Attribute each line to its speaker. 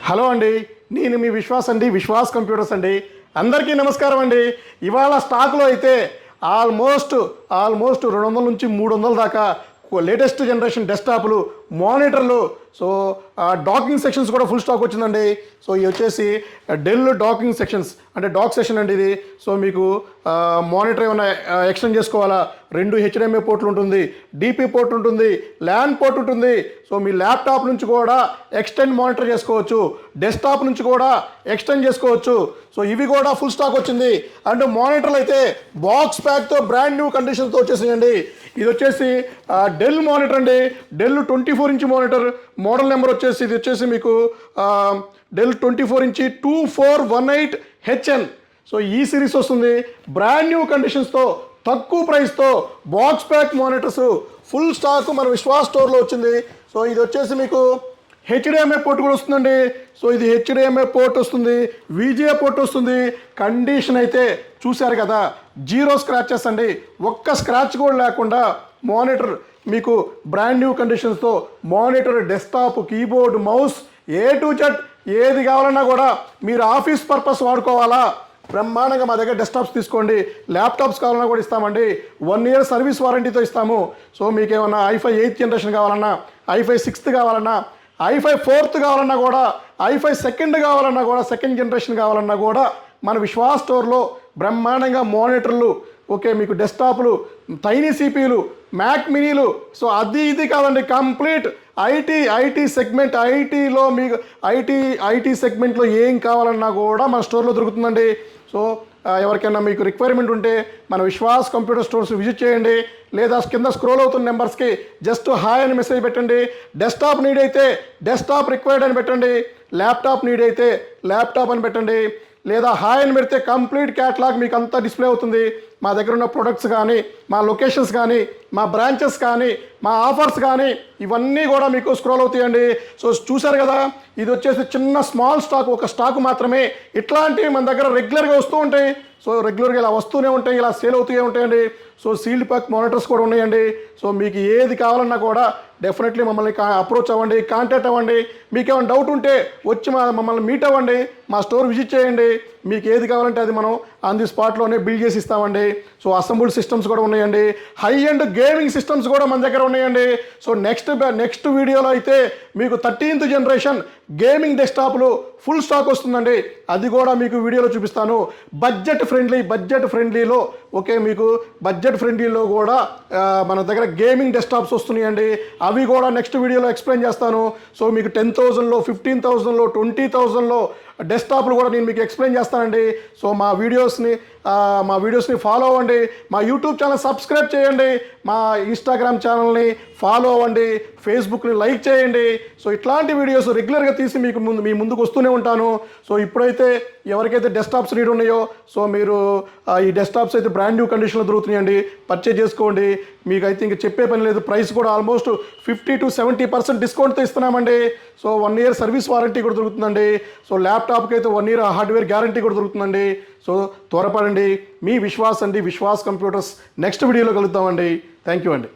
Speaker 1: Hello అండి, నేను మీ విశ్వాస్ అండి, విశ్వాస్ కంప్యూటర్స్ అండి. అందరికీ నమస్కారం అండి. ఇవాళ స్టాక్లో అయితే ఆల్మోస్ట్ 200 నుంచి 300 దాకా లేటెస్ట్ జనరేషన్ డెస్క్టాప్లు, మానిటర్లు, సో డాకింగ్ సెక్షన్స్ కూడా ఫుల్ స్టాక్ వచ్చిందండి. సో ఇవి వచ్చేసి డెల్ డాకింగ్ సెక్షన్స్, అంటే డాక్ సెషన్ అండి ఇది. సో మీకు మానిటర్ ఏమైనా ఎక్స్టెండ్ చేసుకోవాలా, 2 HDMI పోర్ట్లు ఉంటుంది, DP పోర్ట్ ఉంటుంది, ల్యాన్ పోర్ట్ ఉంటుంది. సో మీ ల్యాప్టాప్ నుంచి కూడా ఎక్స్టెండ్ మానిటర్ చేసుకోవచ్చు, డెస్క్టాప్ నుంచి కూడా ఎక్స్టెండ్ చేసుకోవచ్చు. సో ఇవి కూడా ఫుల్ స్టాక్ వచ్చింది. అండ్ మానిటర్లు అయితే బాక్స్ ప్యాక్తో బ్రాండ్ న్యూ కండిషన్తో వచ్చేసినాయండి. ఇది వచ్చేసి డెల్ మానిటర్ అండి, Dell 24 inch monitor. Model number వచ్చేసి ఇది వచ్చేసి మీకు డెల్ 24 ఇంచ్ 2418HN. సో ఈ సిరీస్ వస్తుంది బ్రాండ్ న్యూ కండిషన్స్తో, తక్కువ ప్రైస్తో box pack monitors full stock మన విశ్వాస్ స్టోర్లో వచ్చింది. సో ఇది వచ్చేసి మీకు HDMI పోర్ట్ కూడా వస్తుందండి. సో ఇది HDMI పోర్ట్ వస్తుంది, VGA పోర్ట్ వస్తుంది. కండిషన్ అయితే చూశారు కదా, 0 స్క్రాచెస్ అండి, ఒక్క స్క్రాచ్ కూడా లేకుండా మానిటర్ మీకు బ్రాండ్ న్యూ కండిషన్స్తో. Monitor, desktop, keyboard, mouse, A to Z ఏది కావాలన్నా కూడా మీరు ఆఫీస్ పర్పస్ వాడుకోవాలా, బ్రహ్మాండంగా మా దగ్గర డెస్క్టాప్స్ తీసుకోండి. ల్యాప్టాప్స్ కావాలన్నా కూడా ఇస్తామండి, 1 year సర్వీస్ వారంటీతో ఇస్తాము. సో మీకు ఏమన్నా i5 8th జనరేషన్ కావాలన్నా, i5 6th కావాలన్నా, i5 4th కావాలన్నా కూడా, i5 2nd కావాలన్నా కూడా, 2nd జనరేషన్ కావాలన్నా కూడా మన విశ్వాస్ స్టోర్లో బ్రహ్మాండంగా మానిటర్లు, ఓకే మీకు డెస్క్టాప్లు, టైనీ సిపిలు, మ్యాక్ మినీలు. సో అది ఇది కాదండి, కంప్లీట్ ఐటీ సెగ్మెంట్. ఐటీలో మీకు ఐటీ సెగ్మెంట్లో ఏం కావాలన్నా కూడా మన స్టోర్లో దొరుకుతుందండి. సో ఎవరికైనా మీకు రిక్వైర్మెంట్ ఉంటే మన విశ్వాస్ కంప్యూటర్ స్టోర్స్ విజిట్ చేయండి, లేదా కింద స్క్రోల్ అవుతున్న నెంబర్స్కి జస్ట్ హాయ్ అని మెసేజ్ పెట్టండి. డెస్క్టాప్ నీడ్ అయితే డెస్క్టాప్ రిక్వైర్డ్ అని పెట్టండి, ల్యాప్టాప్ నీడ్ అయితే ల్యాప్టాప్ అని పెట్టండి, లేదా హాయ్ అని పెడితే కంప్లీట్ క్యాటలాగ్ మీకు అంతా డిస్ప్లే అవుతుంది. మా దగ్గర ఉన్న ప్రొడక్ట్స్ కానీ, మా లొకేషన్స్ కానీ, మా బ్రాంచెస్ కానీ, మా ఆఫర్స్ కానీ ఇవన్నీ కూడా మీకు స్క్రోల్ అవుతాయండి. సో చూశారు కదా, ఇది వచ్చేసి చిన్న స్మాల్ స్టాక్, ఒక స్టాక్ మాత్రమే. ఇట్లాంటివి మన దగ్గర రెగ్యులర్గా వస్తూ ఉంటాయి. సో రెగ్యులర్గా ఇలా వస్తూనే ఉంటాయి, ఇలా సేల్ అవుతూనే ఉంటాయండి. సో సీల్డ్ ప్యాక్ మానిటర్స్ కూడా ఉన్నాయండి. సో మీకు ఏది కావాలన్నా కూడా డెఫినెట్లీ మమ్మల్ని అప్రోచ్ అవ్వండి, కాంటాక్ట్ అవ్వండి. మీకు ఏమైనా డౌట్ ఉంటే వచ్చి మమ్మల్ని మీట్ అవ్వండి, మా స్టోర్ విజిట్ చేయండి. మీకు ఏది కావాలంటే అది మనం ఆన్ ది స్పాట్లోనే బిల్డ్ చేసి ఇస్తామండి. సో అసెంబుల్డ్ సిస్టమ్స్ కూడా ఉన్నాయండి, హై అండ్ గేమింగ్ సిస్టమ్స్ కూడా మన దగ్గర ఉన్నాయండి. సో నెక్స్ట్ వీడియోలో అయితే మీకు 13th జనరేషన్ గేమింగ్ డెస్క్టాప్లు ఫుల్ స్టాక్ వస్తుందండి. అది కూడా మీకు వీడియోలో చూపిస్తాను. బడ్జెట్ ఫ్రెండ్లీలో, ఓకే మీకు బడ్జెట్ ఫ్రెండ్లీలో కూడా మన దగ్గర గేమింగ్ డెస్క్టాప్స్ వస్తున్నాయండి. అవి కూడా నెక్స్ట్ వీడియోలో ఎక్స్ప్లెయిన్ చేస్తాను. సో మీకు 10,000లో, 15,000లో, 20,000లో డెస్క్టాప్లు కూడా నేను మీకు ఎక్స్ప్లెయిన్ చేస్తానండి. సో మా వీడియోస్ని ఫాలో అవ్వండి, మా యూట్యూబ్ ఛానల్ సబ్స్క్రైబ్ చేయండి, మా ఇన్స్టాగ్రామ్ ఛానల్ని ఫాలో అవ్వండి, ఫేస్బుక్ని లైక్ చేయండి. సో ఇట్లాంటి వీడియోస్ రెగ్యులర్గా తీసి మీ ముందుకు వస్తూనే ఉంటాను. సో ఇప్పుడైతే ఎవరికైతే డెస్క్టాప్స్ నీడ్ ఉన్నాయో, సో మీరు ఈ డెస్క్టాప్స్ అయితే బ్రాండ్ న్యూ కండిషన్లో దొరుకుతున్నాయండి, పర్చేజ్ చేసుకోండి. మీకైతే ఇంక చెప్పే పని లేదు, ప్రైస్ కూడా ఆల్మోస్ట్ 50 to 70% డిస్కౌంట్తో ఇస్తున్నామండి. సో 1 year సర్వీస్ వారంటీ కూడా దొరుకుతుందండి. సో ల్యాప్టాప్కి అయితే 1 year హార్డ్వేర్ గ్యారంటీ కూడా దొరుకుతుందండి. సో త్వరపడండి. మీ విశ్వాస్ అండి, విశ్వాస్ కంప్యూటర్స్. నెక్స్ట్ వీడియోలో కలుద్దామండి. థ్యాంక్ యూ అండి.